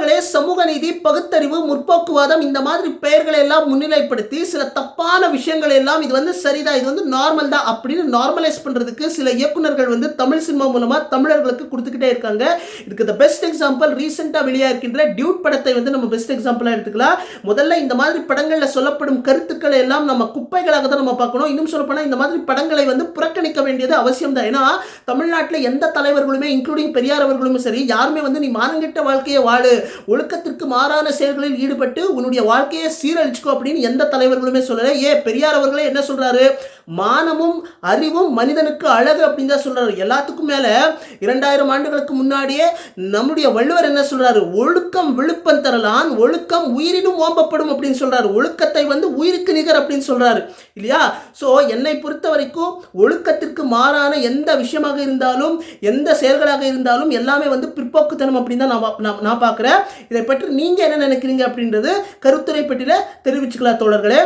தோழர்களே, சமூக நீதி, பகுத்தறிவு, முற்போக்குவாதம் இந்த மாதிரி பெயர்களை எல்லாம் முன்னிலைப்படுத்தி சில தப்பான விஷயங்களை எல்லாம் இது வந்து சரிதான், இது வந்து நார்மல் தான் அப்படின்னு நார்மலைஸ் பண்றதுக்கு சில இயக்குனர்கள் வந்து தமிழ் சினிமா மூலமா தமிழர்களுக்கு கொடுத்துக்கிட்டே இருக்காங்க. இதுக்கு த பெஸ்ட் எக்ஸாம்பிள் ரீசெண்டா வெளியா இருக்கின்ற டியூட் படத்தை வந்து நம்ம பெஸ்ட் எக்ஸாம்பிளா எடுத்துக்கலாம். முதல்ல இந்த மாதிரி படங்கள்ல சொல்லப்படும் கருத்துக்களை எல்லாம் நம்ம குப்பைகளாக தான் நம்ம பார்க்கணும். இன்னும் சொல்லப்போனா இந்த மாதிரி படங்களை வந்து புறக்கணிக்க வேண்டியது அவசியம் தான். ஏன்னா தமிழ்நாட்டில் எந்த தலைவர்களுமே இன்க்ளூடிங் பெரியார் அவர்களும் சரி யாருமே வந்து நீ மானங்கெட்ட வாழ்க்கையை வாழு, ஒழுக்கத்திற்கு மாறான செயல்களில் ஈடுபட்டு உன்னுடைய வாழ்க்கையை சீரழிச்சுக்கோ அப்படின்னு எந்த தலைவர்களுமே சொல்லல. பெரியார் அவர்களே என்ன சொல்றாரு? மானமும் அறிவும் மனிதனுக்கு அழகு அப்படின்னு தான் சொல்றாரு. எல்லாத்துக்கும் மேல 2000 ஆண்டுகளுக்கு முன்னாடியே நம்முடைய வள்ளுவர் என்ன சொல்றாரு? ஒழுக்கம் விழுப்பம் தரலான், ஒழுக்கம் உயிரினும் ஓம்பப்படும் அப்படின்னு சொல்றாரு. ஒழுக்கத்தை வந்து உயிருக்கு நிகர் அப்படின்னு சொல்றாரு இல்லையா? சோ என்னை பொறுத்த வரைக்கும் ஒழுக்கத்திற்கு மாறான எந்த விஷயமாக இருந்தாலும் எந்த செயல்களாக இருந்தாலும் எல்லாமே வந்து பிற்போக்குத்தனம் அப்படின்னு தான் நான் பார்க்குறேன். இதை பற்றி நீங்க என்ன நினைக்கிறீங்க அப்படின்றது கருத்துரை பெட்டியில தெரிவிச்சுக்கலாம் தோழர்களே.